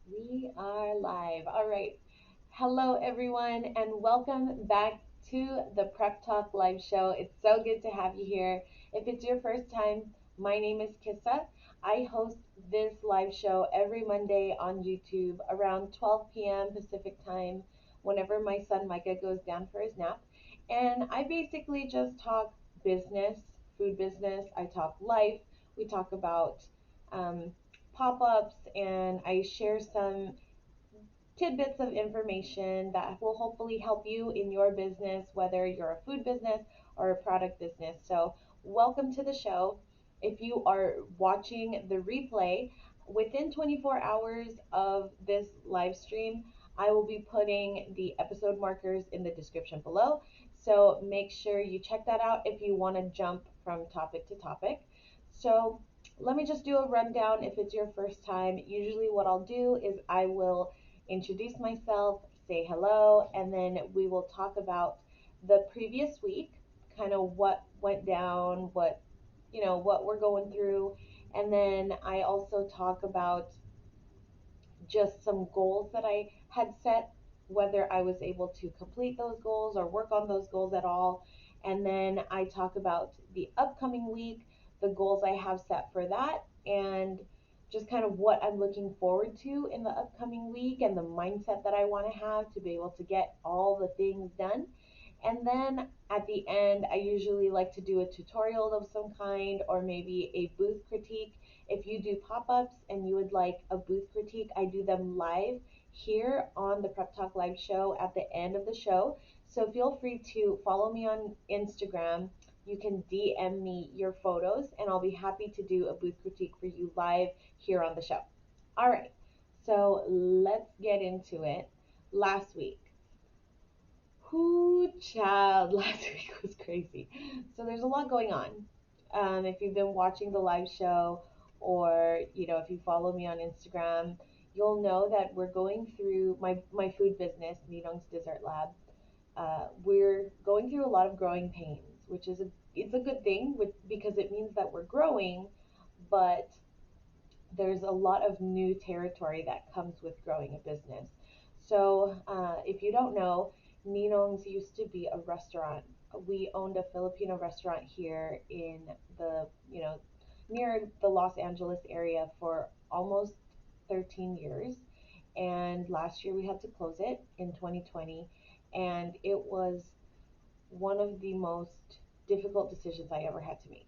We are live. All right. Hello, everyone, and welcome back to the Prep Talk Live Show. It's so good to have you here. If it's your first time, my name is Kissa. I host this live show every Monday on YouTube around 12 p.m. Pacific time, whenever my son Micah goes down for his nap. And I basically just talk business, food business. I talk life. We talk about um, pop ups, and I share some tidbits of information that will hopefully help you in your business, whether you're a food business or a product business. So, welcome to the show. If you are watching the replay, within 24 hours of this live stream, I will be putting the episode markers in the description below. So, make sure you check that out if you want to jump from topic to topic. So, let me just do a rundown if it's your first time. Usually, what I'll do is I will introduce myself, say hello, and then we will talk about the previous week, kind of what went down, what we're going through, and then I also talk about just some goals that I had set, whether I was able to complete those goals or work on those goals at all. And then I talk about the upcoming week, the goals I have set for that, and just kind of what I'm looking forward to in the upcoming week and the mindset that I want to have to be able to get all the things done. And then at the end, I usually like to do a tutorial of some kind or maybe a booth critique. If you do pop-ups and you would like a booth critique, I do them live here on the Prep Talk Live show at the end of the show. So feel free to follow me on Instagram. You can DM me your photos and I'll be happy to do a booth critique for you live here on the show. All right, so let's get into it. Last week, whoo, child, last week was crazy. So there's a lot going on. If you've been watching the live show or, if you follow me on Instagram, you'll know that we're going through my food business, Ninong's Dessert Lab. We're going through a lot of growing pains, which is it's a good thing because it means that we're growing, but there's a lot of new territory that comes with growing a business. So, if you don't know, Ninong's used to be a restaurant. We owned a Filipino restaurant here in the, near the Los Angeles area for almost 13 years. And last year we had to close it in 2020. And it was one of the most difficult decisions I ever had to make.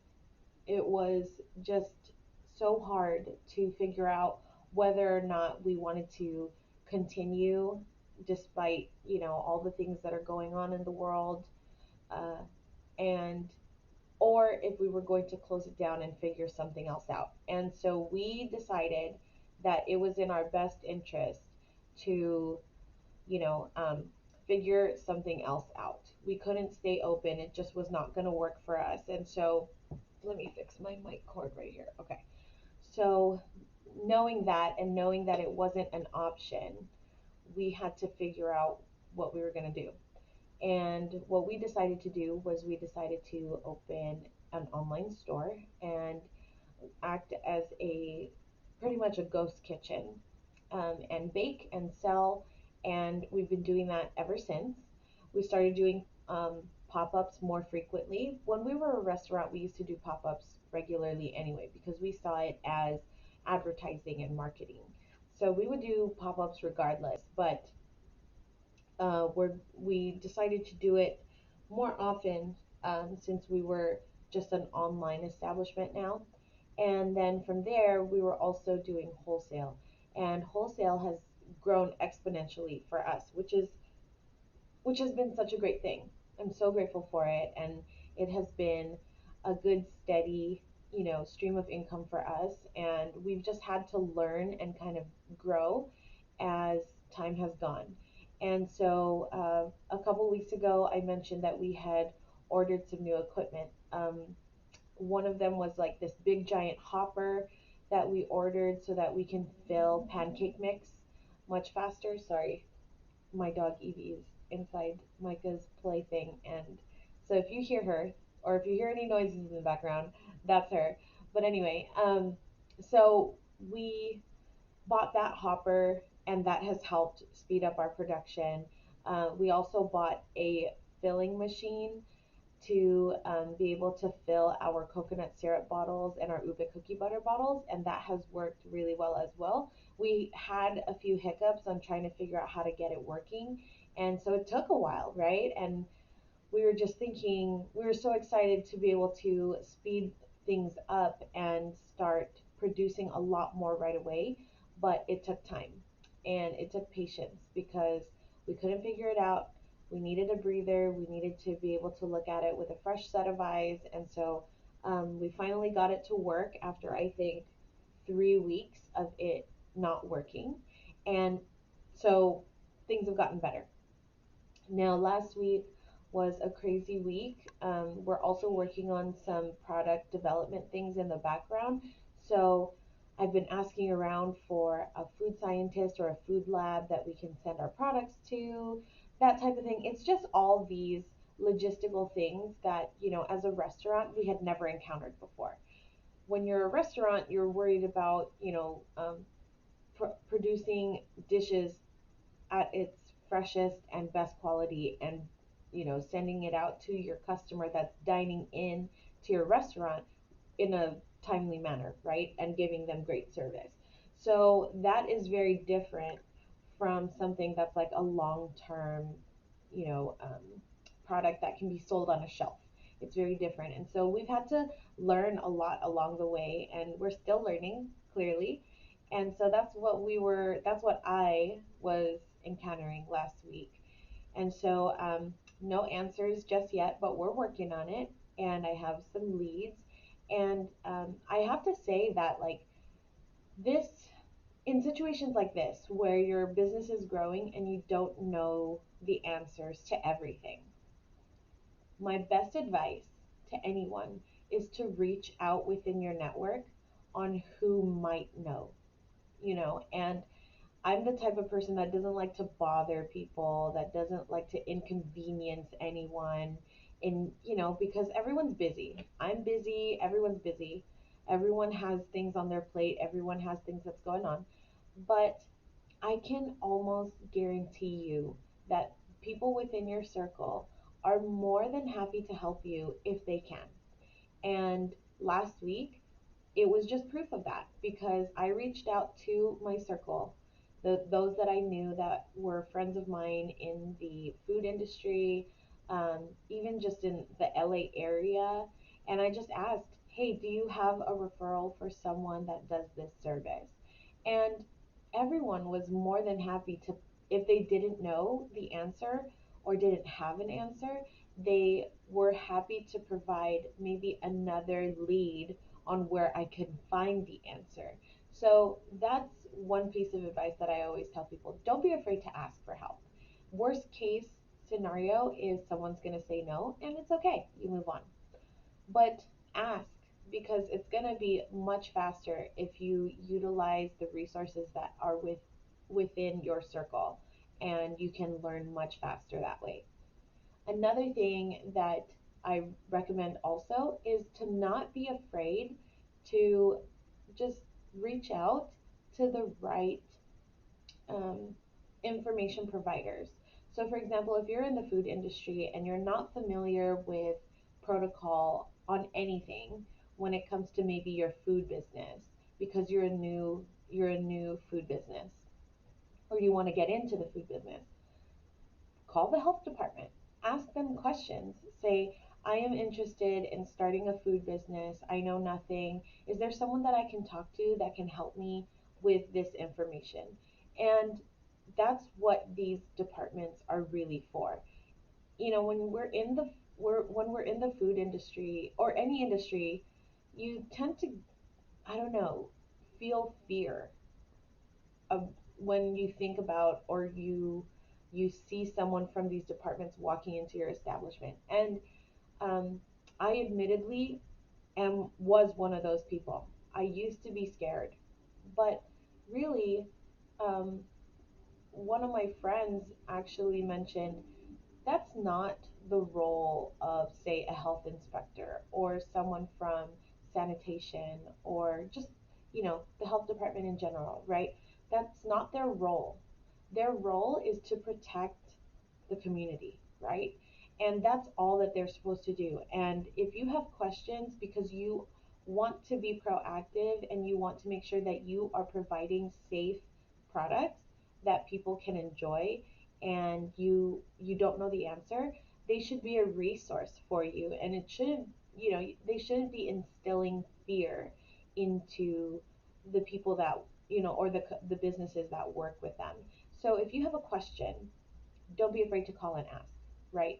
It was just so hard to figure out whether or not we wanted to continue despite, all the things that are going on in the world, uh, and or if we were going to close it down and figure something else out. And so we decided that it was in our best interest to, you know, um, figure something else out. We couldn't stay open. It just was not going to work for us. And so let me fix my mic cord right here. Okay. So, knowing that and knowing that it wasn't an option, we had to figure out what we were going to do. And what we decided to do was we decided to open an online store and act as a pretty much a ghost kitchen, and bake and sell. And we've been doing that ever since. We started doing pop ups more frequently. When we were a restaurant, we used to do pop ups regularly anyway because we saw it as advertising and marketing. So we would do pop ups regardless, but we decided to do it more often, since we were just an online establishment now. And then from there, we were also doing wholesale, and wholesale has grown exponentially for us, which has been such a great thing. I'm so grateful for it, and it has been a good steady, stream of income for us, and we've just had to learn and kind of grow as time has gone. And so, a couple weeks ago, I mentioned that we had ordered some new equipment. One of them was like this big giant hopper that we ordered so that we can fill pancake mix much faster. Sorry, my dog Evie is inside Micah's plaything, and so if you hear her or if you hear any noises in the background, that's her. But anyway, so we bought that hopper, and that has helped speed up our production. We also bought a filling machine to be able to fill our coconut syrup bottles and our ube cookie butter bottles, and that has worked really well as well. We had a few hiccups on trying to figure out how to get it working, and so it took a while, right? And we were just thinking, we were so excited to be able to speed things up and start producing a lot more right away, but it took time and it took patience because we couldn't figure it out. We needed a breather. We needed to be able to look at it with a fresh set of eyes. And so we finally got it to work after, I think, 3 weeks of it not working. And so things have gotten better. Now, last week was a crazy week. We're also working on some product development things in the background. So I've been asking around for a food scientist or a food lab that we can send our products to, that type of thing. It's just all these logistical things that, as a restaurant, we had never encountered before. When you're a restaurant, you're worried about, producing dishes at its freshest and best quality, and sending it out to your customer that's dining in to your restaurant in a timely manner, right? And giving them great service. So that is very different from something that's like a long term, you know, um, product that can be sold on a shelf. It's very different. And so we've had to learn a lot along the way, and we're still learning, clearly. And so that's what I was encountering last week. And so, no answers just yet, but we're working on it. And I have some leads. And I have to say that, like, this, in situations like this, where your business is growing and you don't know the answers to everything, my best advice to anyone is to reach out within your network on who might know, and I'm the type of person that doesn't like to bother people, that doesn't like to inconvenience anyone because everyone's busy. I'm busy, everyone's busy. Everyone has things on their plate, everyone has things that's going on. But I can almost guarantee you that people within your circle are more than happy to help you if they can. And last week, it was just proof of that because I reached out to my circle, those that I knew that were friends of mine in the food industry, even just in the LA area. And I just asked, hey, do you have a referral for someone that does this service? And everyone was more than happy to, if they didn't know the answer or didn't have an answer, they were happy to provide maybe another lead on where I could find the answer. So that's one piece of advice that I always tell people. Don't be afraid to ask for help. Worst case scenario is someone's going to say no, and it's okay. You move on. But ask, because it's going to be much faster if you utilize the resources that are within your circle, and you can learn much faster that way. Another thing that I recommend also is to not be afraid to just reach out to the right um, information providers. So, for example, if you're in the food industry and you're not familiar with protocol on anything when it comes to maybe your food business, because you're a new food business, or you want to get into the food business, call the health department, ask them questions. Say, I am interested in starting a food business. I know nothing. Is there someone that I can talk to that can help me with this information? And that's what these departments are really for. When we're in the food industry or any industry, you tend to, I don't know, feel fear of when you think about, or you see someone from these departments walking into your establishment. And um, I admittedly was one of those people. I used to be scared, but really, um, one of my friends actually mentioned that's not the role of, say, a health inspector or someone from sanitation, or just the health department in general, right? That's not their role. Their role is to protect the community, right? And that's all that they're supposed to do. And if you have questions because you want to be proactive and you want to make sure that you are providing safe products that people can enjoy, and you don't know the answer, they should be a resource for you. And it shouldn't, they shouldn't be instilling fear into the people that, or the businesses that work with them. So if you have a question, don't be afraid to call and ask, right?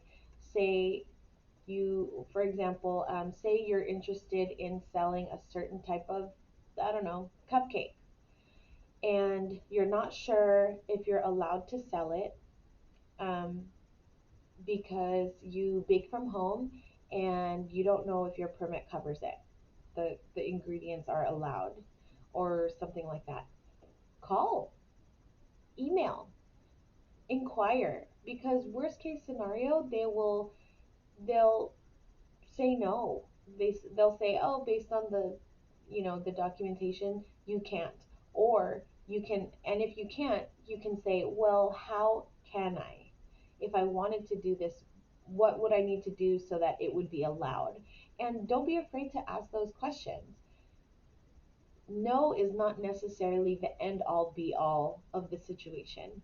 Say for example, say you're interested in selling a certain type of, I don't know, cupcake, and you're not sure if you're allowed to sell it, um, because you bake from home and you don't know if your permit covers it. The ingredients are allowed or something like that. Call, email, inquire, because worst case scenario, they'll say no. They'll say, oh, based on the documentation, you can't. Or you can, and if you can't, you can say, well, how can I? If I wanted to do this, what would I need to do so that it would be allowed? And don't be afraid to ask those questions. No is not necessarily the end all be all of the situation.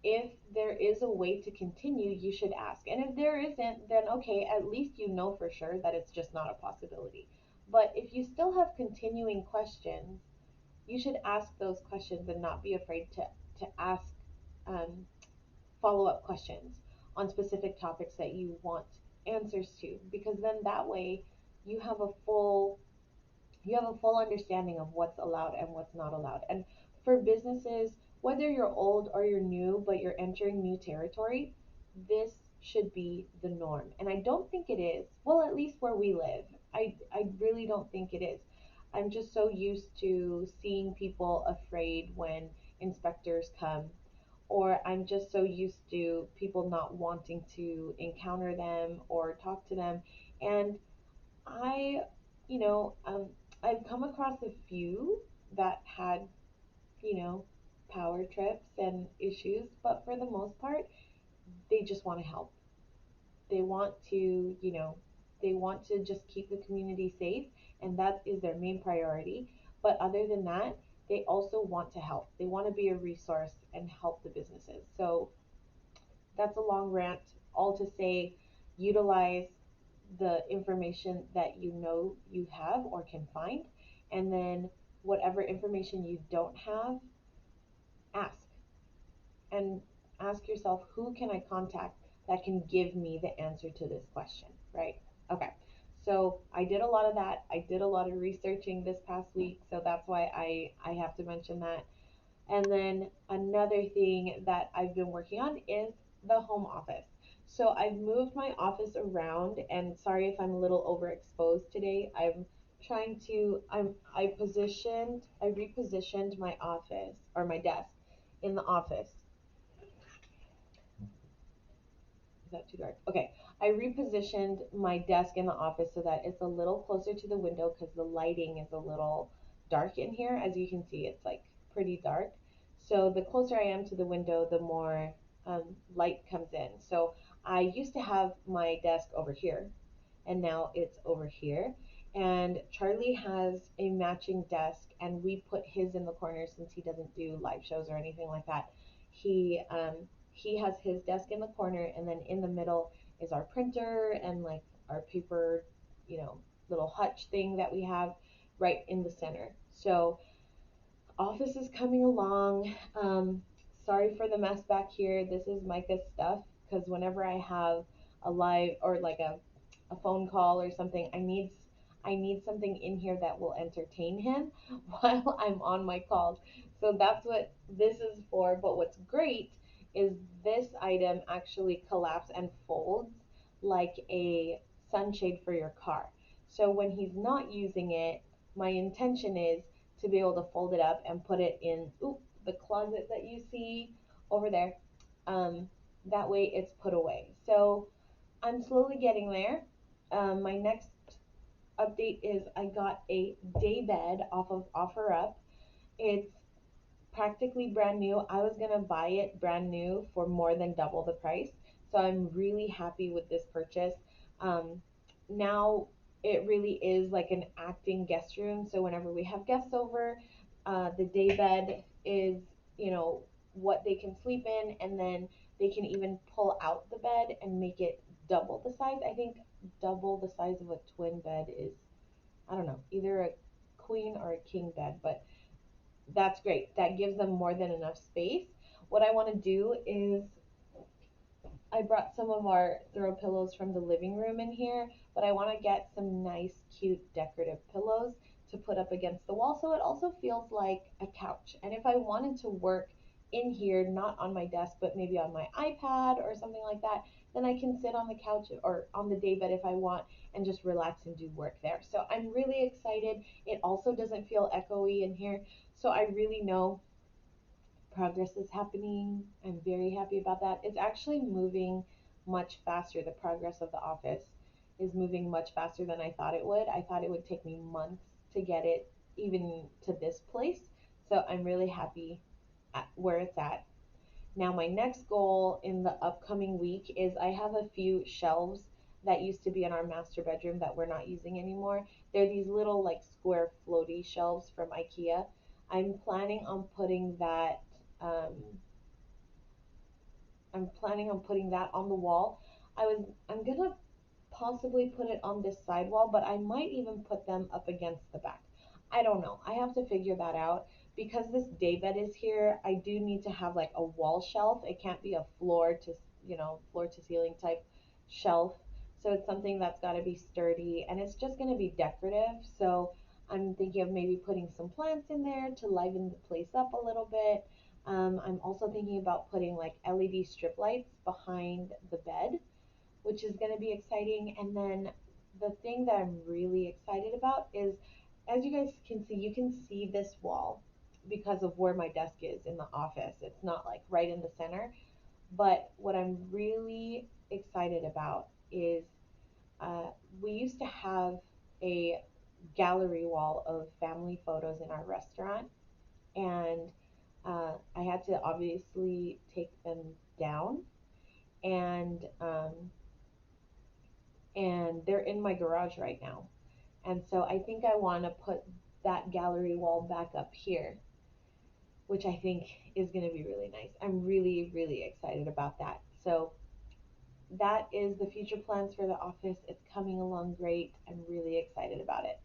If there is a way to continue, you should ask. And if there isn't, then okay, at least you know for sure that it's just not a possibility. But if you still have continuing questions, you should ask those questions and not be afraid to ask um, follow up questions on specific topics that you want answers to, because then that way you have a full understanding of what's allowed and what's not allowed. And for businesses, whether you're old or you're new, but you're entering new territory, this should be the norm. And I don't think it is. Well, at least where we live, I really don't think it is. I'm just so used to seeing people afraid when inspectors come, or I'm just so used to people not wanting to encounter them or talk to them. And I, you know, I've come across a few that had, you know, power trips and issues, but for the most part, they just want to help. They want to, they want to just keep the community safe, and that is their main priority. But other than that, they also want to help. They want to be a resource and help the businesses. So that's a long rant, all to say, utilize the information that you know you have or can find, and then whatever information you don't have, ask. And ask yourself, who can I contact that can give me the answer to this question, right? Okay. So I did a lot of that. I did a lot of researching this past week, so that's why I have to mention that. And then another thing that I've been working on is the home office. So I've moved my office around, and sorry if I'm a little overexposed today. I repositioned my office, or my desk in the office. Is that too dark? Okay. I repositioned my desk in the office so that it's a little closer to the window because the lighting is a little dark in here. As you can see, it's like pretty dark. So the closer I am to the window, the more light comes in. So I used to have my desk over here, and now it's over here. And Charlie has a matching desk, and we put his in the corner since he doesn't do live shows or anything like that. He has his desk in the corner, and then in the middle is our printer and like our paper, you know, little hutch thing that we have right in the center. So office is coming along. Sorry for the mess back here. This is Micah's stuff because whenever I have a live or like a phone call or something, I need something in here that will entertain him while I'm on my calls. So that's what this is for. But what's great is this item actually collapses and folds like a sunshade for your car. So when he's not using it, my intention is to be able to fold it up and put it in the closet that you see over there. That way it's put away. So I'm slowly getting there. My next update is I got a day bed off of OfferUp. It's practically brand new. I was gonna buy it brand new for more than double the price. So I'm really happy with this purchase. Um, Now it really is like an acting guest room. So whenever we have guests over, the day bed is, you know, what they can sleep in, and then they can even pull out the bed and make it double the size. I think double the size of a twin bed is, I don't know, either a queen or a king bed, but that's great. That gives them more than enough space. What I want to do is I brought some of our throw pillows from the living room in here, but I want to get some nice, cute, decorative pillows to put up against the wall so it also feels like a couch. And if I wanted to work in here, not on my desk, but maybe on my iPad or something like that, then I can sit on the couch or on the daybed if I want and just relax and do work there. So I'm really excited. It also doesn't feel echoey in here. So I really know progress is happening. I'm very happy about that. It's actually moving much faster. The progress of the office is moving much faster than I thought it would. I thought it would take me months to get it even to this place. So I'm really happy at where it's at. Now, my next goal in the upcoming week is I have a few shelves that used to be in our master bedroom that we're not using anymore. They're these little like square floaty shelves from IKEA. I'm planning on putting that um, I'm planning on putting that on the wall. I'm gonna possibly put it on this side wall, but I might even put them up against the back. I don't know. I have to figure that out. Because this day bed is here, I do need to have like a wall shelf. It can't be a floor to ceiling type shelf. So it's something that's got to be sturdy and it's just going to be decorative. So I'm thinking of maybe putting some plants in there to liven the place up a little bit. I'm also thinking about putting like LED strip lights behind the bed, which is going to be exciting. And then the thing that I'm really excited about is, as you guys can see, you can see this wall because of where my desk is in the office. It's not like right in the center. But what I'm really excited about is uh, we used to have a gallery wall of family photos in our restaurant, and I had to obviously take them down, and they're in my garage right now. And so I think I want to put that gallery wall back up here, which I think is going to be really nice. I'm really, really excited about that. So that is the future plans for the office. It's coming along great. I'm really excited about it.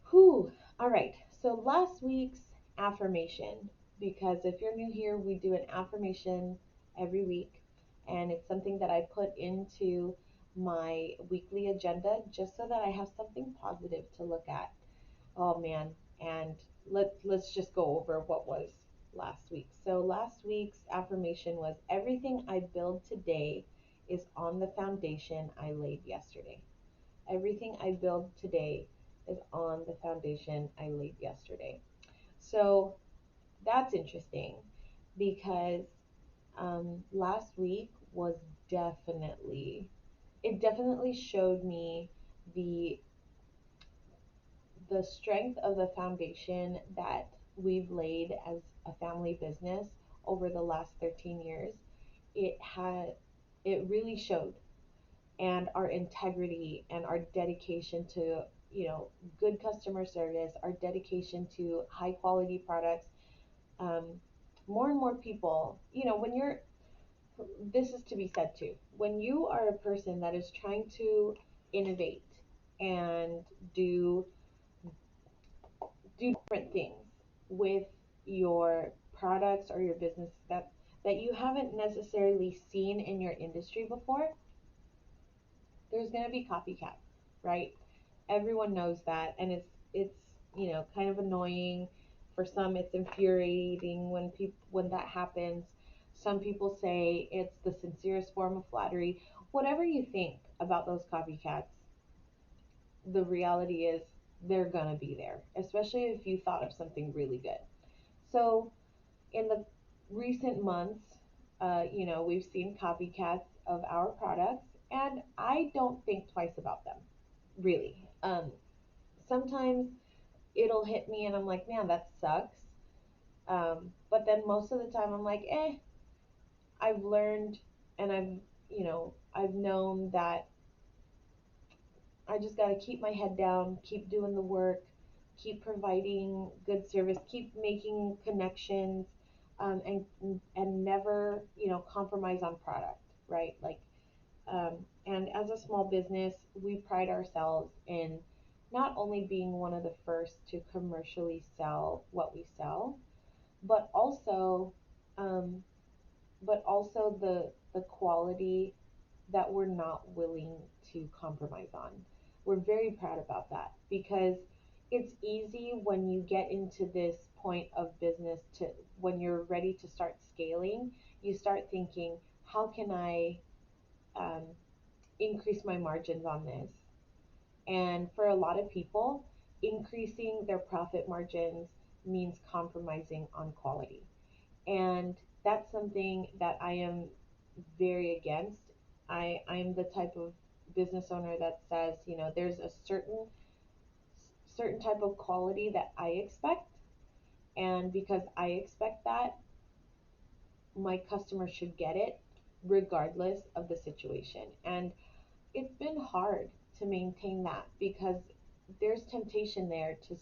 Whew. All right. So last week's affirmation, because if you're new here, we do an affirmation every week, and it's something that I put into my weekly agenda just so that I have something positive to look at. Oh man, and let's just go over what was last week. So last week's affirmation was everything I build today is on the foundation I laid yesterday. Everything I build today is on the foundation I laid yesterday. So that's interesting because last week was definitely, it definitely showed me the the strength of the foundation that we've laid as a family business over the last 13 years. It had, it really showed, and our integrity and our dedication to, good customer service, our dedication to high quality products. um, More and more people, when you're, this is to be said too, when you are a person that is trying to innovate and do different things with your products or your business that you haven't necessarily seen in your industry before, there's going to be copycats, right? Everyone knows that, and it's kind of annoying. For some, it's infuriating when that happens. Some people say it's the sincerest form of flattery. Whatever you think about those copycats, the reality is they're gonna be there, especially if you thought of something really good. So in the recent months, we've seen copycats of our products, and I don't think twice about them, really. Sometimes it'll hit me, and I'm like, man, that sucks. But then most of the time I'm like, I've learned and I've known that I just got to keep my head down, keep doing the work, keep providing good service, keep making connections, and never, compromise on product, right? And as a small business, we pride ourselves in not only being one of the first to commercially sell what we sell, but also, um, the quality that we're not willing to compromise on. We're very proud about that because it's easy when you get into this point of business to when you're ready to start scaling, you start thinking, how can I um, increase my margins on this? And for a lot of people, increasing their profit margins means compromising on quality. And that's something that I am very against. I'm the type of business owner that says, there's a certain type of quality that I expect, and because I expect that, my customer should get it regardless of the situation. And it's been hard to maintain that because there's temptation there to,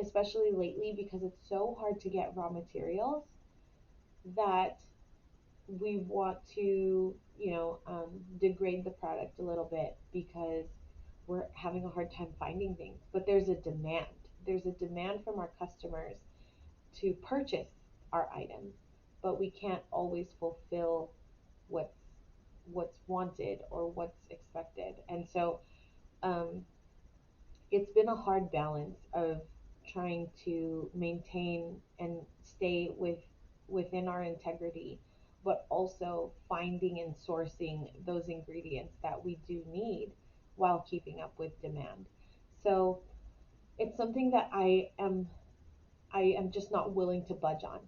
especially lately, because it's so hard to get raw materials, that we want to, degrade the product a little bit because we're having a hard time finding things. But there's a demand. There's a demand from our customers to purchase our items, but we can't always fulfill what's what's wanted or what's expected. And so um, it's been a hard balance of trying to maintain and stay within our integrity, but also finding and sourcing those ingredients that we do need while keeping up with demand. So it's something that I am just not willing to budge on.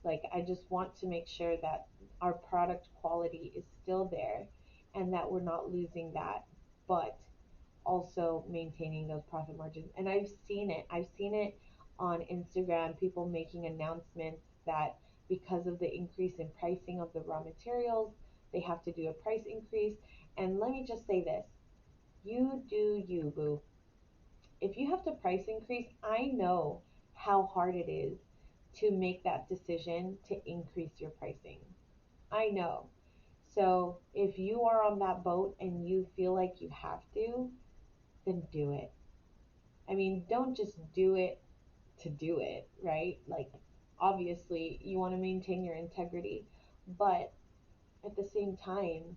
Like, I just want to make sure that our product quality is still there and that we're not losing that, but also maintaining those profit margins. And I've seen it. I've seen it on Instagram, people making announcements that because of the increase in pricing of the raw materials, they have to do a price increase. And let me just say this, you do you, boo. If you have to price increase, I know how hard it is to make that decision to increase your pricing. I know. So if you are on that boat and you feel like you have to, then do it. I mean, don't just do it to do it, right? Like, obviously, you want to maintain your integrity, but at the same time,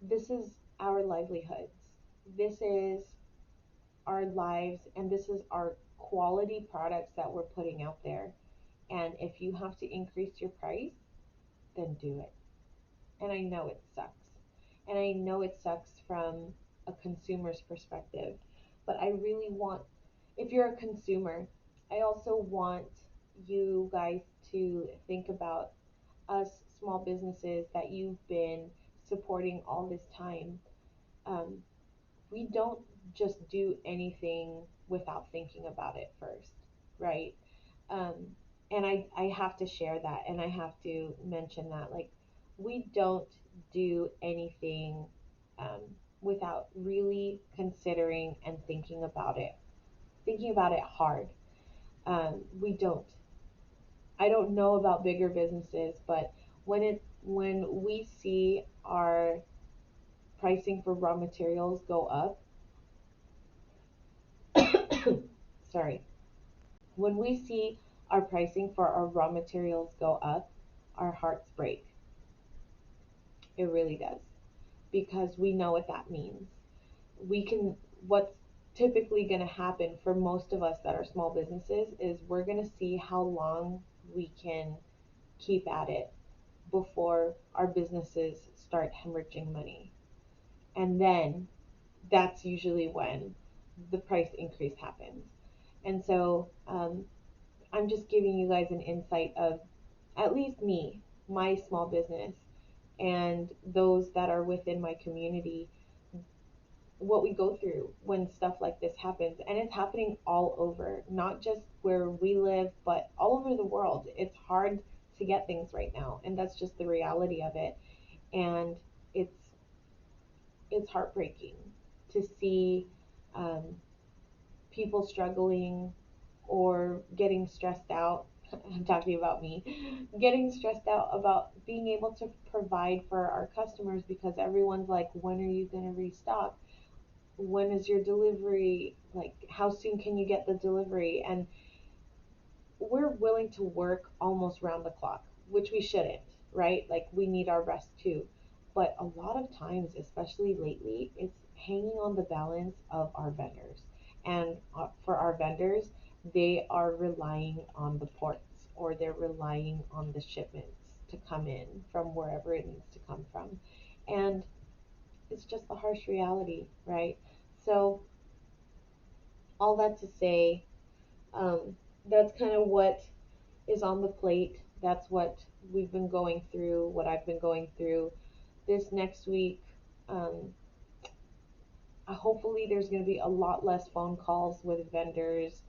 this is our livelihoods. This is our lives, and this is our quality products that we're putting out there. And if you have to increase your price, then do it. And I know it sucks. And I know it sucks from a consumer's perspective. But I really want, if you're a consumer, I also want you guys to think about us small businesses that you've been supporting all this time. Um, we don't just do anything without thinking about it first, right? Um, and I have to share that and I have to mention that. Like, we don't do anything um, without really considering and thinking about it hard. We don't. I don't know about bigger businesses, but when we see our pricing for raw materials go up, sorry, when we see our pricing for our raw materials go up, our hearts break. It really does. Because we know what that means. What's typically going to happen for most of us that are small businesses is we're going to see how long we can keep at it before our businesses start hemorrhaging money. And then that's usually when the price increase happens. And so I'm just giving you guys an insight of at least me, my small business, and those that are within my community. what we go through when stuff like this happens. And it's happening all over, not just where we live, but all over the world. It's hard to get things right now, and that's just the reality of it. And it's it's heartbreaking to see um, people struggling or getting stressed out. I'm talking about me, getting stressed out about being able to provide for our customers because everyone's like, when are you going to restock? When is your delivery? Like, how soon can you get the delivery? And we're willing to work almost round the clock, which we shouldn't, right? Like, we need our rest too. But a lot of times, especially lately, it's hanging on the balance of our vendors. And for our vendors, they are relying on the ports, or they're relying on the shipments to come in from wherever it needs to come from. And it's just the harsh reality, right? So, all that to say, um, that's kind of what is on the plate. That's what we've been going through, what I've been going through. This next week, um, hopefully, there's going to be a lot less phone calls with vendors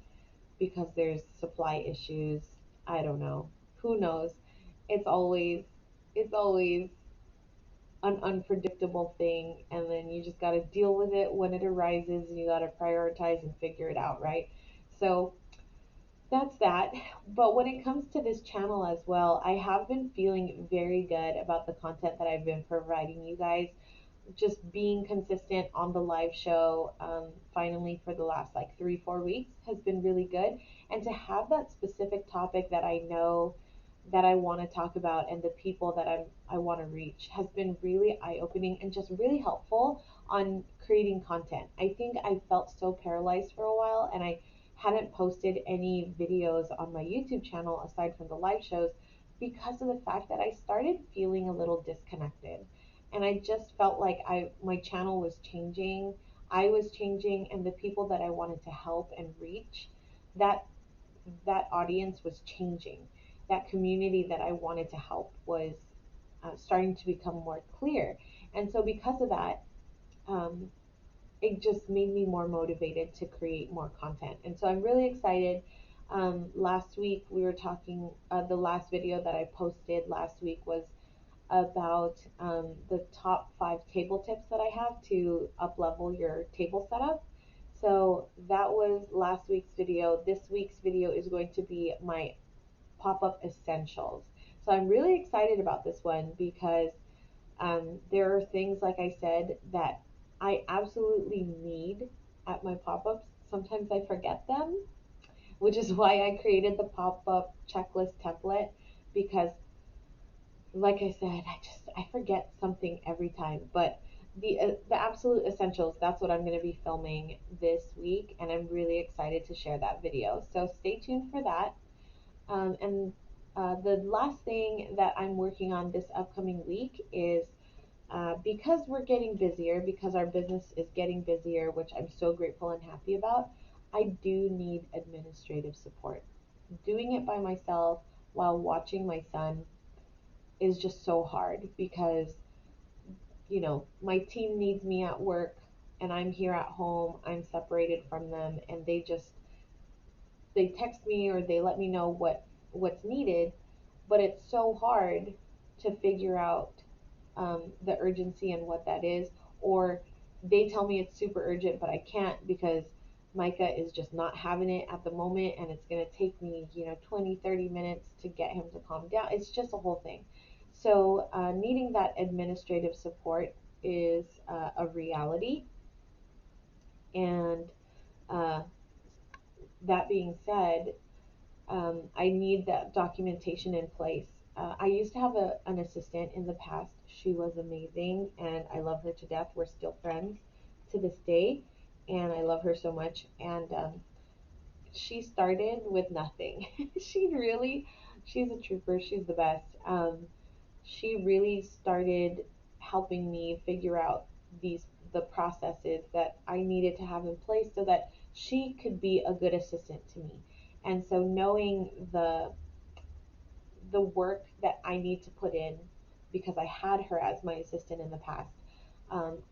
because there's supply issues. I don't know. Who knows? It's always, it's always an unpredictable thing, and then you just got to deal with it when it arises, and you got to prioritize and figure it out, right? So that's that. But when it comes to this channel as well, I have been feeling very good about the content that I've been providing you guys. Just being consistent on the live show, finally for the last like 3 4 weeks has been really good. And to have that specific topic that I know that I want to talk about and the people that I want to reach has been really eye-opening and just really helpful on creating content. I think I felt so paralyzed for a while, and I hadn't posted any videos on my YouTube channel aside from the live shows because of the fact that I started feeling a little disconnected. And I just felt like my channel was changing, I was changing, and the people that I wanted to help and reach, that that audience was changing. That community that I wanted to help was starting to become more clear. And so, because of that, um, it just made me more motivated to create more content. And so, I'm really excited. Last week, we were talking, the last video that I posted last week was about the top 5 table tips that I have to up level your table setup. So that was last week's video. This week's video is going to be my pop-up essentials. So I'm really excited about this one because there are things, like I said, that I absolutely need at my pop-ups. Sometimes I forget them, which is why I created the pop-up checklist template, because like I said, I forget something every time. But the absolute essentials, that's what I'm going to be filming this week, and I'm really excited to share that video. So stay tuned for that. And the last thing that I'm working on this upcoming week is because we're getting busier, because our business is getting busier, which I'm so grateful and happy about. I do need administrative support. Doing it by myself while watching my son is just so hard because, my team needs me at work and I'm here at home. I'm separated from them, and they text me or they let me know what's needed, but it's so hard to figure out the urgency and what that is. Or they tell me it's super urgent, but I can't because Micah is just not having it at the moment, and it's going to take me 20 30 minutes to get him to calm down. It's just a whole thing. So needing that administrative support is a reality. And uh, that being said, I need that documentation in place. I used to have an assistant in the past. She was amazing, and I love her to death. We're still friends to this day, and I love her so much. And she started with nothing. She's a trooper. She's the best. She really started helping me figure out the processes that I needed to have in place so that she could be a good assistant to me. And so knowing the work that I need to put in, because I had her as my assistant in the past,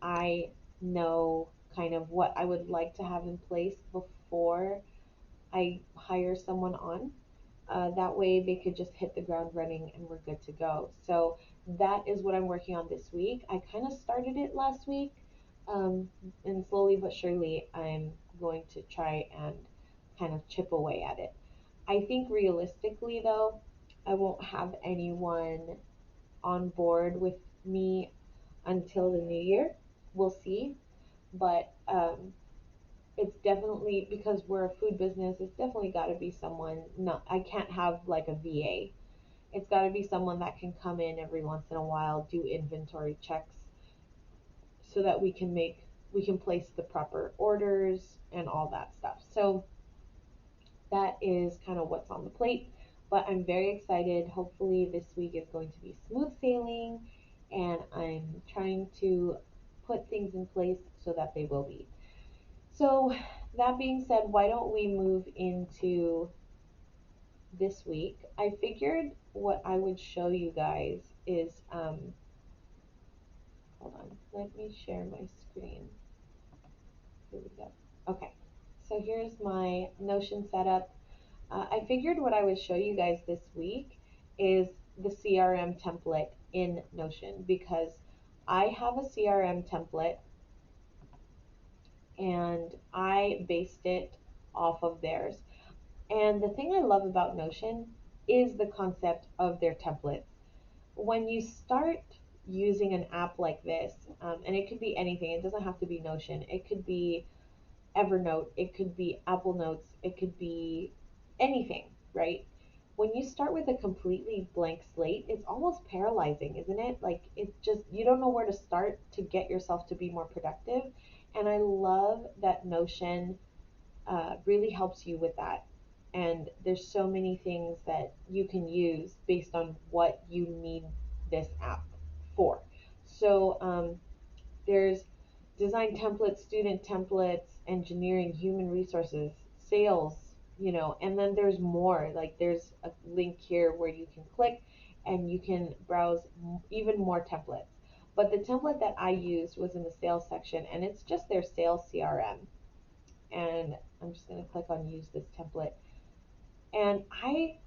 I know kind of what I would like to have in place before I hire someone on. That way they could just hit the ground running and we're good to go. So that is what I'm working on this week. I kind of started it last week, and slowly but surely I'm going to try and kind of chip away at it. I think realistically, though, I won't have anyone on board with me until the new year. We'll see. But it's definitely because we're a food business, it's definitely got to be someone, not, I can't have like a VA. It's got to be someone that can come in every once in a while, do inventory checks so that we can place the proper orders and all that stuff. So that is kind of what's on the plate. But I'm very excited. Hopefully, this week is going to be smooth sailing, and I'm trying to put things in place so that they will be. So, that being said, why don't we move into this week? I figured what I would show you guys is, hold on, let me share my screen. Here we go. Okay, so here's my Notion setup. I figured what I would show you guys this week is the CRM template in Notion because I have a CRM template and I based it off of theirs. And the thing I love about Notion is the concept of their templates. When you start using an app like this, and it could be anything, it doesn't have to be Notion, it could be Evernote, it could be Apple Notes, it could be anything, right? When you start with a completely blank slate, it's almost paralyzing, isn't it? Like it's just, you don't know where to start to get yourself to be more productive. And I love that Notion really helps you with that. And there's so many things that you can use based on what you need this app for. So there's design templates, student templates, engineering, human resources, sales, and then there's more. Like there's a link here where you can click and you can browse even more templates. But the template that I used was in the sales section and it's just their sales CRM. And I'm just going to click on use this template. And I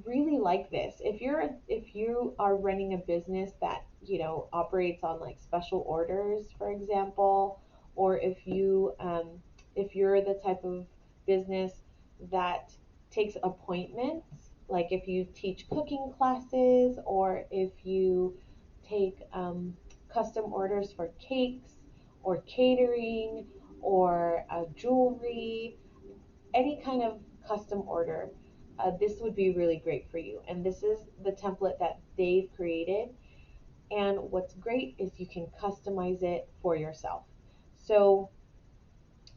really like this. If you are running a business that, operates on like special orders, for example, or if you're the type of business that takes appointments, like if you teach cooking classes or if you take custom orders for cakes or catering or jewelry, any kind of custom order, this would be really great for you. And this is the template that they've created. And what's great is you can customize it for yourself. So,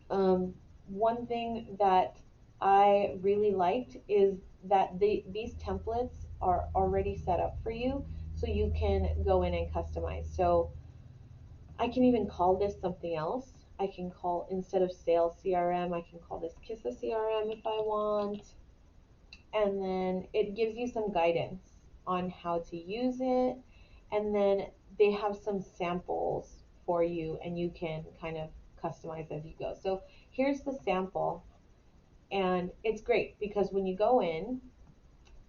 one thing that I really liked is that these templates are already set up for you, so you can go in and customize. So, I can even call this something else. I can call, instead of sales CRM, I can call this Kissa CRM if I want, and then it gives you some guidance on how to use it, and then they have some samples for you and you can kind of customize as you go. So here's the sample, and it's great because when you go in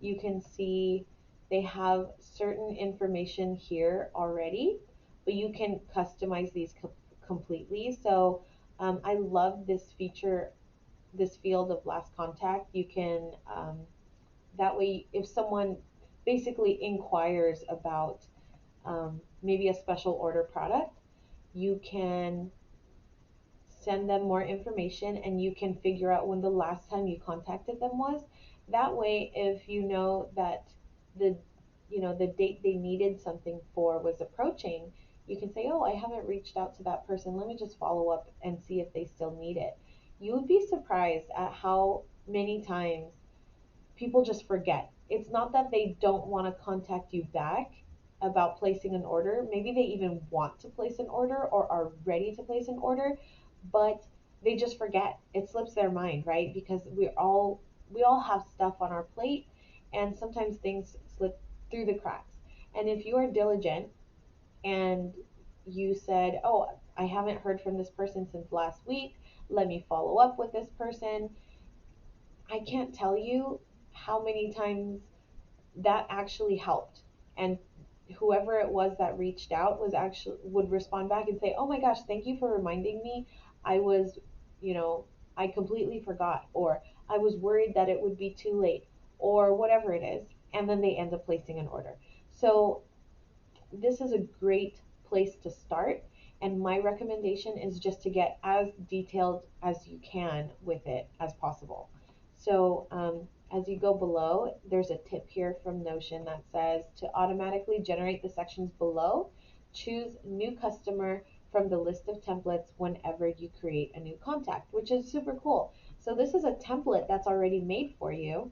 you can see they have certain information here already, but you can customize these completely. So I love this feature, this field of last contact. You can that way, if someone basically inquires about maybe a special order product, you can send them more information and you can figure out when the last time you contacted them was. That way, if you know that the the date they needed something for was approaching, you can say, "Oh, I haven't reached out to that person. Let me just follow up and see if they still need it." You would be surprised at how many times people just forget. It's not that they don't want to contact you back about placing an order. Maybe they even want to place an order or are ready to place an order, but they just forget. It slips their mind, right? Because we all have stuff on our plate and sometimes things slip through the cracks. And if you are diligent and you said, "Oh, I haven't heard from this person since last week. Let me follow up with this person. I can't tell you how many times that actually helped. And whoever it was that reached out was actually would respond back and say, "Oh my gosh, thank you for reminding me. I was, you know, I completely forgot, or I was worried that it would be too late, or whatever it is." And then they end up placing an order. So this is a great place to start. And my recommendation is just to get as detailed as you can with it as possible. So, as you go below, there's a tip here from Notion that says to automatically generate the sections below, choose new customer from the list of templates whenever you create a new contact, which is super cool. So, this is a template that's already made for you,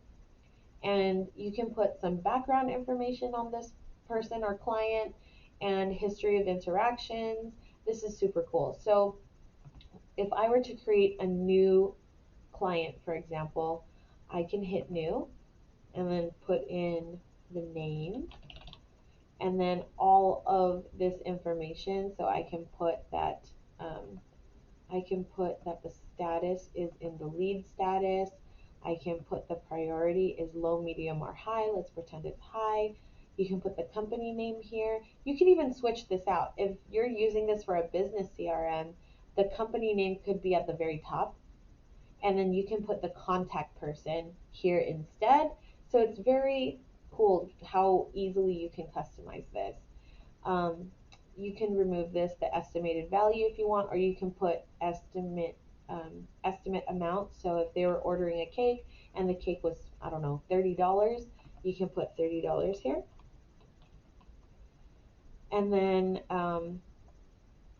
and you can put some background information on this person or client and history of interactions. This is super cool. So if I were to create a new client, for example, I can hit new and then put in the name and then all of this information. So um, I can put that the status is in the lead status. I can put the priority is low, medium, or high. Let's pretend it's high. You can put the company name here. You can even switch this out. If you're using this for a business CRM, the company name could be at the very top, and then you can put the contact person here instead. So it's very cool how easily you can customize this. Um, you can remove this, the estimated value if you want, or you can put estimate amount. So if they were ordering a cake and the cake was, I don't know, $30, you can put $30 here. And then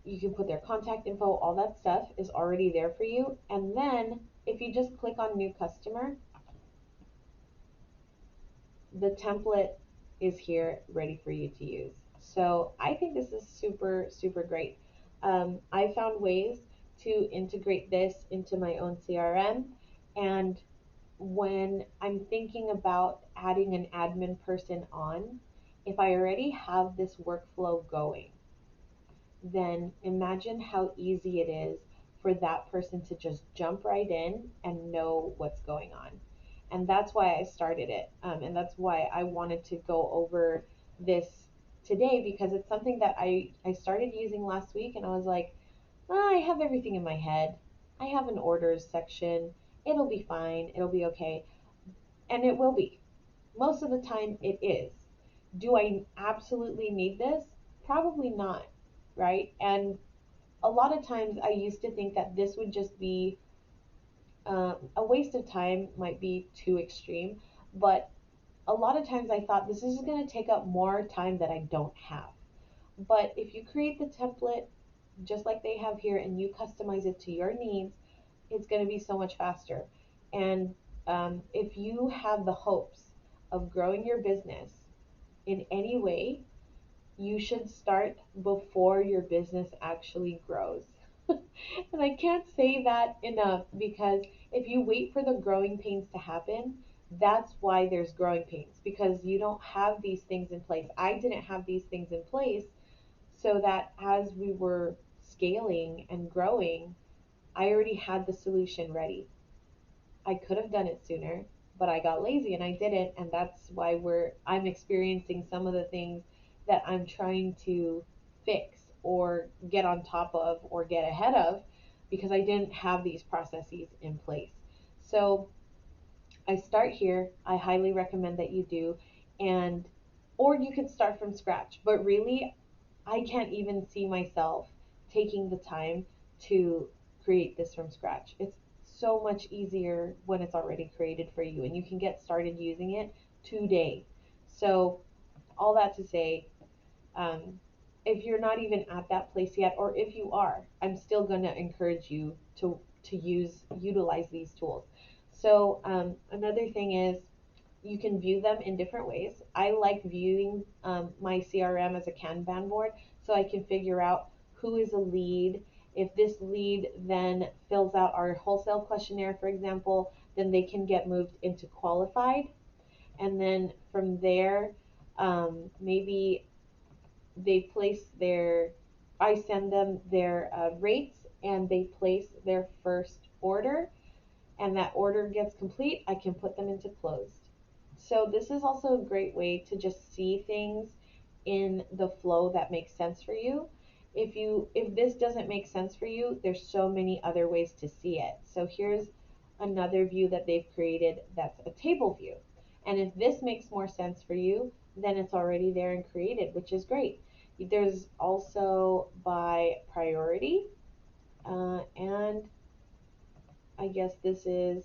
you can put their contact info, all that stuff is already there for you. And then if you just click on new customer, the template is here ready for you to use. So I think this is super, super great. I found ways to integrate this into my own CRM. And when I'm thinking about adding an admin person on, if I already have this workflow going, then imagine how easy it is for that person to just jump right in and know what's going on. And that's why I started it. And that's why I wanted to go over this today, because it's something that I started using last week and I was like, "Oh, I have everything in my head. I have an orders section. It'll be fine. It'll be okay." And it will be. Most of the time, it is. Do I absolutely need this? Probably not, right? And a lot of times I used to think that this would just be a waste of time, might be too extreme, but a lot of times I thought this is going to take up more time that I don't have. But if you create the template just like they have here and you customize it to your needs, it's going to be so much faster. And if you have the hopes of growing your business in any way, you should start before your business actually grows. And I can't say that enough, because if you wait for the growing pains to happen, that's why there's growing pains, because you don't have these things in place. I didn't have these things in place, so that as we were scaling and growing, I already had the solution ready. I could have done it sooner, but I got lazy and I didn't, and that's why I'm experiencing some of the things that I'm trying to fix or get on top of or get ahead of, because I didn't have these processes in place. So I start here. I highly recommend that you do, and or you could start from scratch. But really, I can't even see myself taking the time to create this from scratch. It's so much easier when it's already created for you and you can get started using it today. So, all that to say, um, if you're not even at that place yet, or if you are, I'm still going to encourage you to utilize these tools. So, another thing is you can view them in different ways. I like viewing my CRM as a Kanban board, so I can figure out who is a lead. If this lead then fills out our wholesale questionnaire, for example, then they can get moved into qualified. And then from there, maybe they place their I send them their rates and they place their first order, and that order gets complete, I can put them into closed. So this is also a great way to just see things in the flow that makes sense for you. If this doesn't make sense for you, there's so many other ways to see it. So here's another view that they've created that's a table view. And if this makes more sense for you, then it's already there and created, which is great. There's also by priority, and I guess this is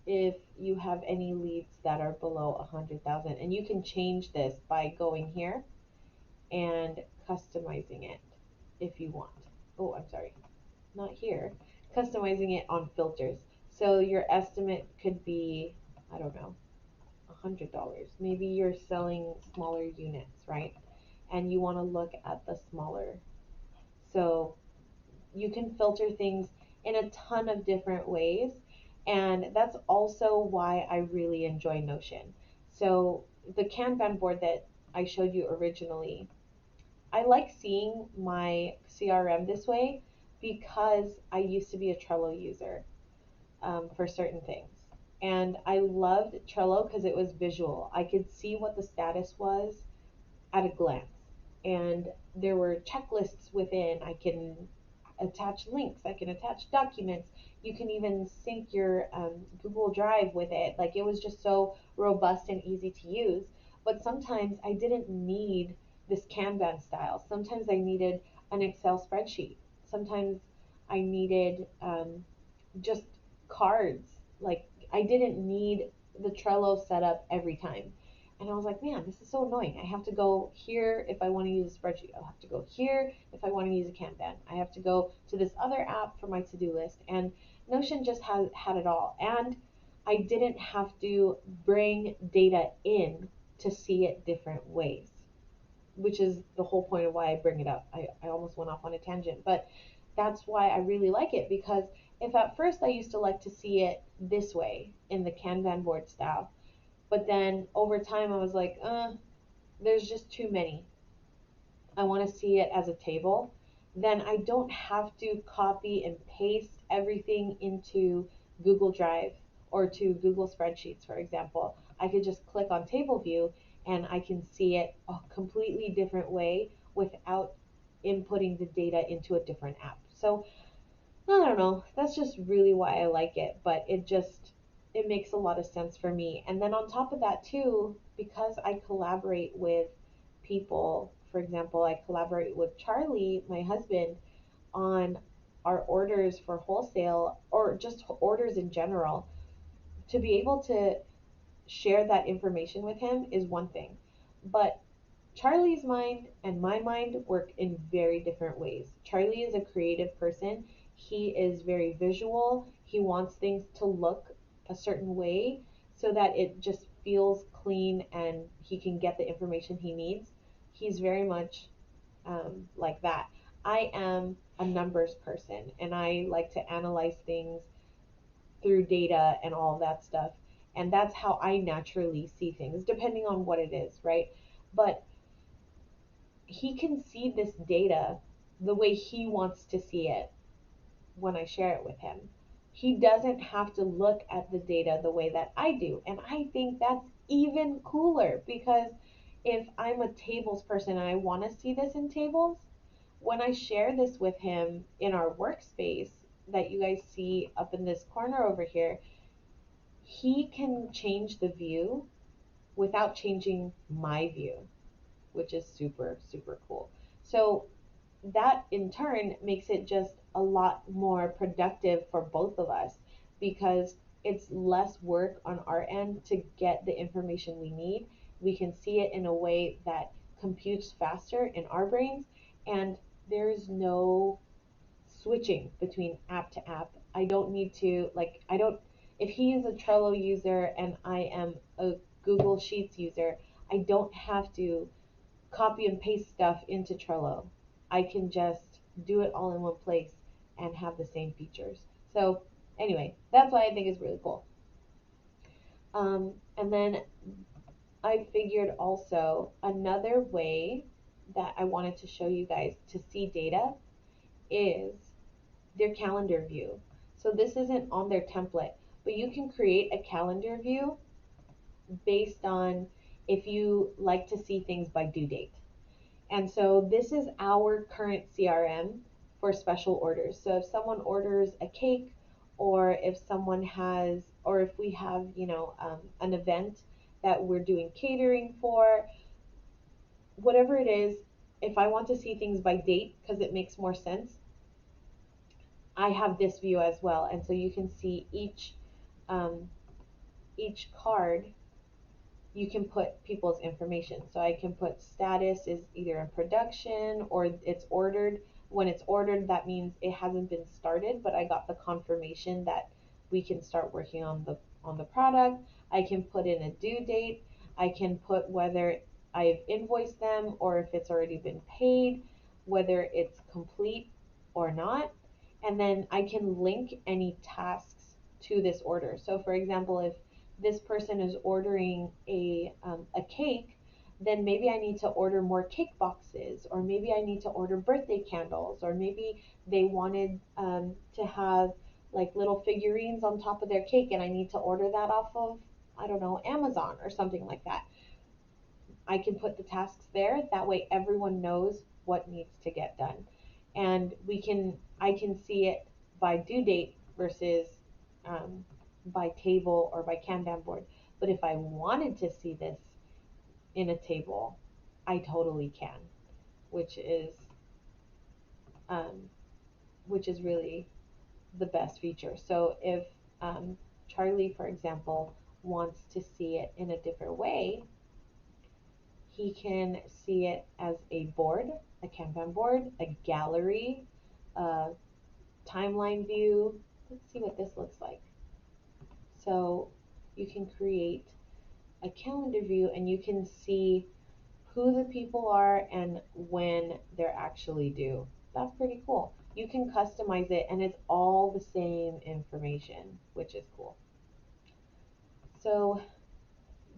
if you have any leads that are below 100,000, and you can change this by going here and customizing it if you want. Oh, I'm sorry, not here. Customizing it on filters. So your estimate could be, I don't know, $100. Maybe you're selling smaller units, right? And you want to look at the smaller. So you can filter things in a ton of different ways. And that's also why I really enjoy Notion. So the Kanban board that I showed you originally, I like seeing my CRM this way because I used to be a Trello user for certain things. And I loved Trello because it was visual. I could see what the status was at a glance. And there were checklists within. I can attach links, I can attach documents. You can even sync your Google Drive with it. Like it was just so robust and easy to use. But sometimes I didn't need this Kanban style. Sometimes I needed an Excel spreadsheet. Sometimes I needed just cards. Like I didn't need the Trello setup every time. And I was like, man, this is so annoying. I have to go here if I want to use a spreadsheet. I'll have to go here if I want to use a Kanban. I have to go to this other app for my to-do list. And Notion just had it all. And I didn't have to bring data in to see it different ways, which is the whole point of why I bring it up. I almost went off on a tangent, but that's why I really like it, because if at first I used to like to see it this way in the Kanban board style, but then over time I was like, there's just too many. I want to see it as a table. Then I don't have to copy and paste everything into Google Drive or to Google Spreadsheets, for example. I could just click on table view and I can see it a completely different way without inputting the data into a different app. So I don't know. That's just really why I like it, but it makes a lot of sense for me. And then on top of that too, because I collaborate with people, for example, I collaborate with Charlie, my husband, on our orders for wholesale or just orders in general. To be able to share that information with him is one thing. But Charlie's mind and my mind work in very different ways. Charlie is a creative person. He is very visual. He wants things to look a certain way so that it just feels clean and he can get the information he needs. He's very much like that. I am a numbers person and I like to analyze things through data and all of that stuff. And that's how I naturally see things, depending on what it is, right? But he can see this data the way he wants to see it when I share it with him. He doesn't have to look at the data the way that I do. And I think that's even cooler because if I'm a tables person and I want to see this in tables, when I share this with him in our workspace that you guys see up in this corner over here, he can change the view without changing my view, which is super, super cool. So that in turn makes it just a lot more productive for both of us because it's less work on our end to get the information we need. We can see it in a way that computes faster in our brains, and there's no switching between app to app. I don't need to, like, I don't, if he is a Trello user and I am a Google Sheets user, I don't have to copy and paste stuff into Trello. I can just do it all in one place and have the same features. So anyway, that's why I think it's really cool. And then I figured also another way. that I wanted to show you guys to see data is their calendar view. So this isn't on their template, but you can create a calendar view based on if you like to see things by due date. And so this is our current CRM for special orders. So if someone orders a cake, or if someone has, or if we have, an event that we're doing catering for, whatever it is, if I want to see things by date because it makes more sense, I have this view as well. And so you can see um, each card, you can put people's information. So I can put status is either in production or it's ordered. When it's ordered, that means it hasn't been started, but I got the confirmation that we can start working on the product. I can put in a due date. I can put whether I've invoiced them or if it's already been paid, whether it's complete or not. And then I can link any tasks to this order. So for example, if this person is ordering a cake, then maybe I need to order more cake boxes, or maybe I need to order birthday candles, or maybe they wanted to have like little figurines on top of their cake, and I need to order that off of, I don't know, Amazon or something like that. I can put the tasks there. That way everyone knows what needs to get done. And I can see it by due date versus um, by table or by Kanban board. But if I wanted to see this in a table, I totally can, which is um, which is really the best feature. So if Charlie, for example, wants to see it in a different way, he can see it as a board, a Kanban board, a gallery, a timeline view. Let's see what this looks like. So you can create a calendar view and you can see who the people are and when they're actually due. That's pretty cool. You can customize it and it's all the same information, which is cool. So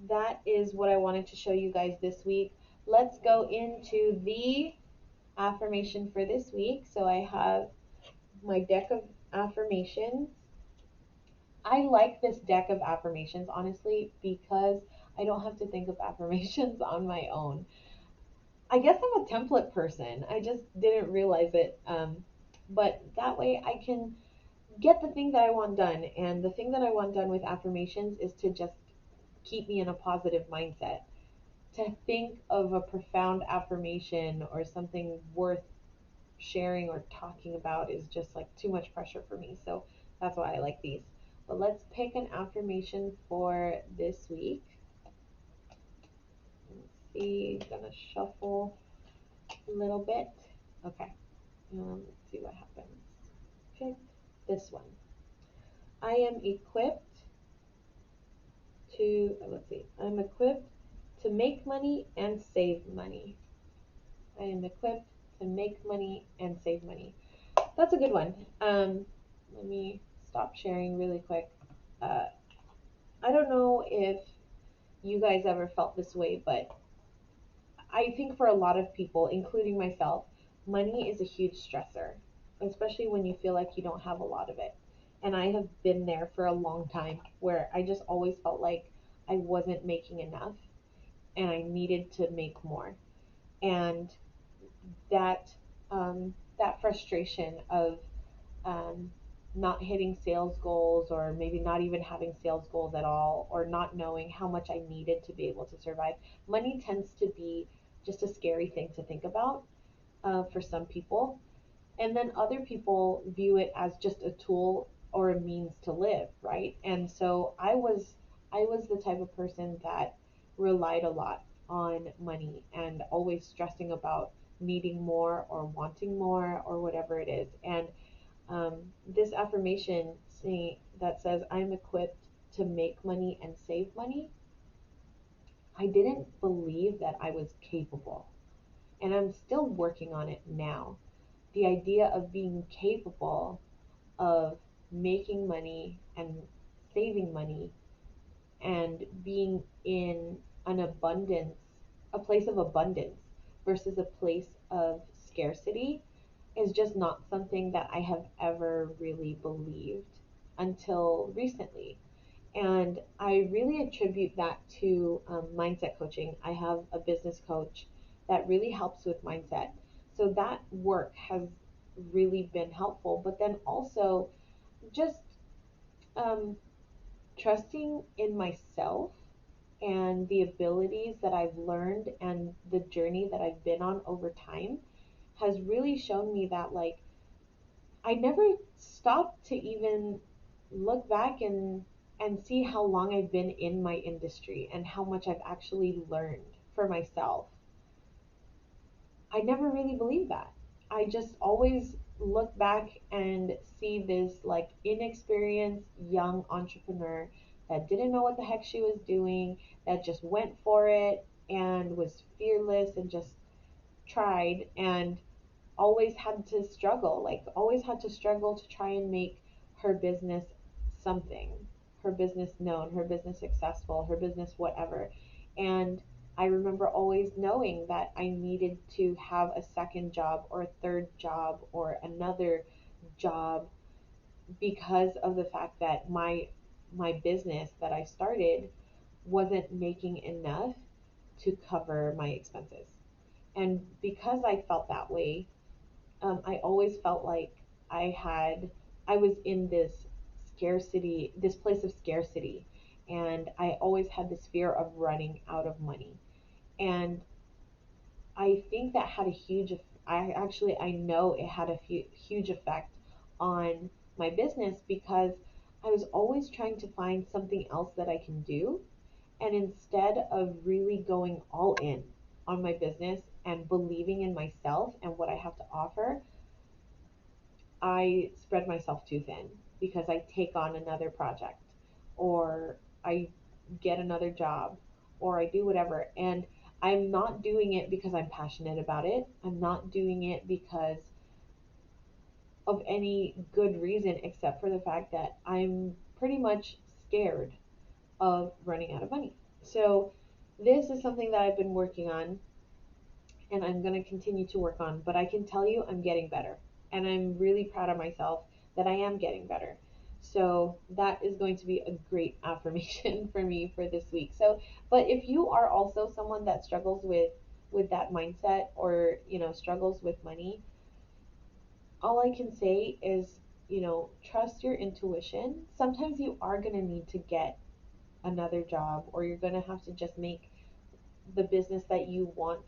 that is what I wanted to show you guys this week. Let's go into the affirmation for this week. So I have my deck of affirmations. I like this deck of affirmations, honestly, because I don't have to think of affirmations on my own. I guess I'm a template person. I just didn't realize it. But that way I can get the thing that I want done. And the thing that I want done with affirmations is to just keep me in a positive mindset. To think of a profound affirmation or something worth sharing or talking about is just like too much pressure for me. So that's why I like these. But let's pick an affirmation for this week. Let's see, gonna shuffle a little bit. Okay, let's see what happens. Pick this one. I am equipped let's see, I'm equipped to make money and save money. I am equipped to make money and save money. That's a good one. Let me stop sharing really quick. Uh, I don't know if you guys ever felt this way, but I think for a lot of people, including myself, money is a huge stressor, especially when you feel like you don't have a lot of it. And I have been there for a long time where I just always felt like I wasn't making enough and I needed to make more. And that that frustration of um, not hitting sales goals, or maybe not even having sales goals at all, or not knowing how much I needed to be able to survive. Money tends to be just a scary thing to think about for some people. And then other people view it as just a tool or a means to live, right? And so I was the type of person that relied a lot on money and always stressing about needing more or wanting more or whatever it is. And um, this affirmation that says I'm equipped to make money and save money, I didn't believe that I was capable, and I'm still working on it now. The idea of being capable of making money and saving money and being in an abundance, a place of abundance. versus a place of scarcity is just not something that I have ever really believed until recently. And I really attribute that to mindset coaching. I have a business coach that really helps with mindset. So that work has really been helpful. But then also just um, trusting in myself and the abilities that I've learned and the journey that I've been on over time has really shown me that, like, I never stopped to even look back and see how long I've been in my industry and how much I've actually learned for myself. I never really believed that. I just always look back and see this like inexperienced young entrepreneur that didn't know what the heck she was doing, that just went for it and was fearless and just tried and always had to struggle, like always had to struggle to try and make her business something, her business known, her business successful, her business whatever. And I remember always knowing that I needed to have a second job or a third job or another job because of the fact that my business that I started wasn't making enough to cover my expenses. And because I felt that way, I always felt like I had, I was in this scarcity, this place of scarcity, and I always had this fear of running out of money. And I think that had a huge, I know it had a huge effect on my business because I was always trying to find something else that I can do. And instead of really going all in on my business and believing in myself and what I have to offer, I spread myself too thin because I take on another project or I get another job or I do whatever. And I'm not doing it because I'm passionate about it. I'm not doing it because of any good reason except for the fact that I'm pretty much scared of running out of money. So, this is something that I've been working on and I'm going to continue to work on. But I can tell you I'm getting better. And I'm really proud of myself that I am getting better. So that is going to be a great affirmation for me for this week. So, but if you are also someone that struggles with that mindset or, struggles with money, all I can say is, trust your intuition. Sometimes you are going to need to get another job or you're going to have to just make the business that you want,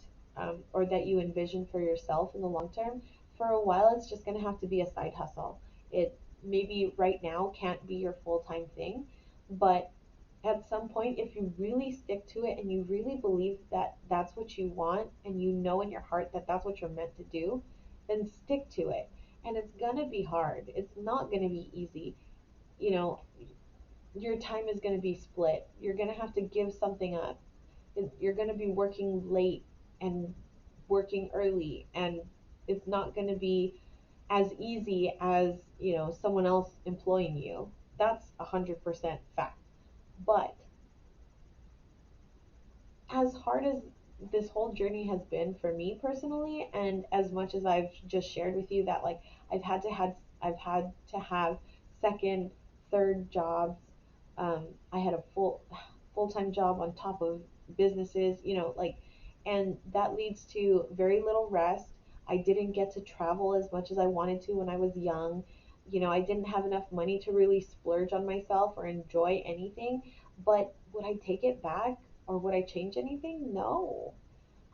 or that you envision for yourself in the long term. For a while, it's just going to have to be a side hustle. It maybe right now can't be your full time thing, but at some point, if you really stick to it and you really believe that that's what you want and you know in your heart that that's what you're meant to do, then stick to it. And it's going to be hard, it's not going to be easy. You know, your time is going to be split. You're going to have to give something up. You're going to be working late and working early, and it's not going to be as easy as, someone else employing you. That's 100% fact. But as hard as this whole journey has been for me personally, and as much as I've just shared with you that, like, I've had to have second, third jobs. I had a full-time job on top of businesses, like, and that leads to very little rest. I didn't get to travel as much as I wanted to when I was young. I didn't have enough money to really splurge on myself or enjoy anything. But would I take it back or would I change anything? No.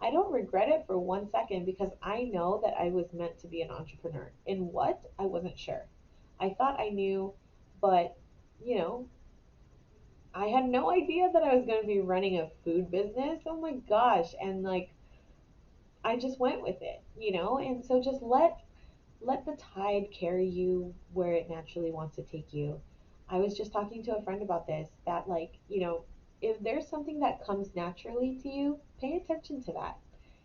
I don't regret it for 1 second because I know that I was meant to be an entrepreneur. In what? I wasn't sure. I thought I knew, but you know, I had no idea that I was going to be running a food business. Oh my gosh. And like, I just went with it. And so just let the tide carry you where it naturally wants to take you. I was just talking to a friend about this, that, like, if there's something that comes naturally to you, pay attention to that.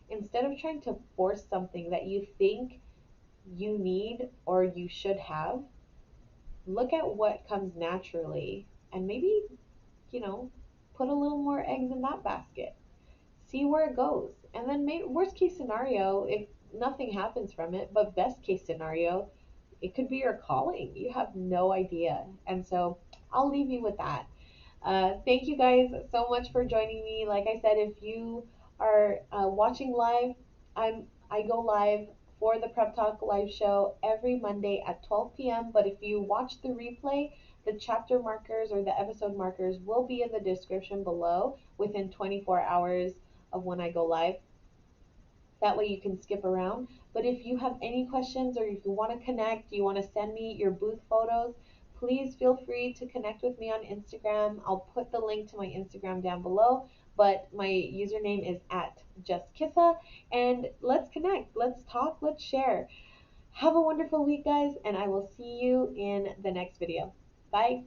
Instead of trying to force something that you think you need or you should have, look at what comes naturally and maybe, you know, put a little more eggs in that basket. See where it goes. And then maybe worst case scenario, if nothing happens from it, but best case scenario, it could be your calling. You have no idea. And so I'll leave you with that. Thank you guys so much for joining me. Like I said, if you are watching live, I go live for the Prep Talk live show every Monday at 12 p.m. But if you watch the replay, the chapter markers or the episode markers will be in the description below within 24 hours of when I go live. That way you can skip around. But if you have any questions or if you want to connect, you want to send me your booth photos, please feel free to connect with me on Instagram. I'll put the link to my Instagram down below, but my username is at justkissa. And let's connect, let's talk, let's share. Have a wonderful week, guys, and I will see you in the next video. Bye.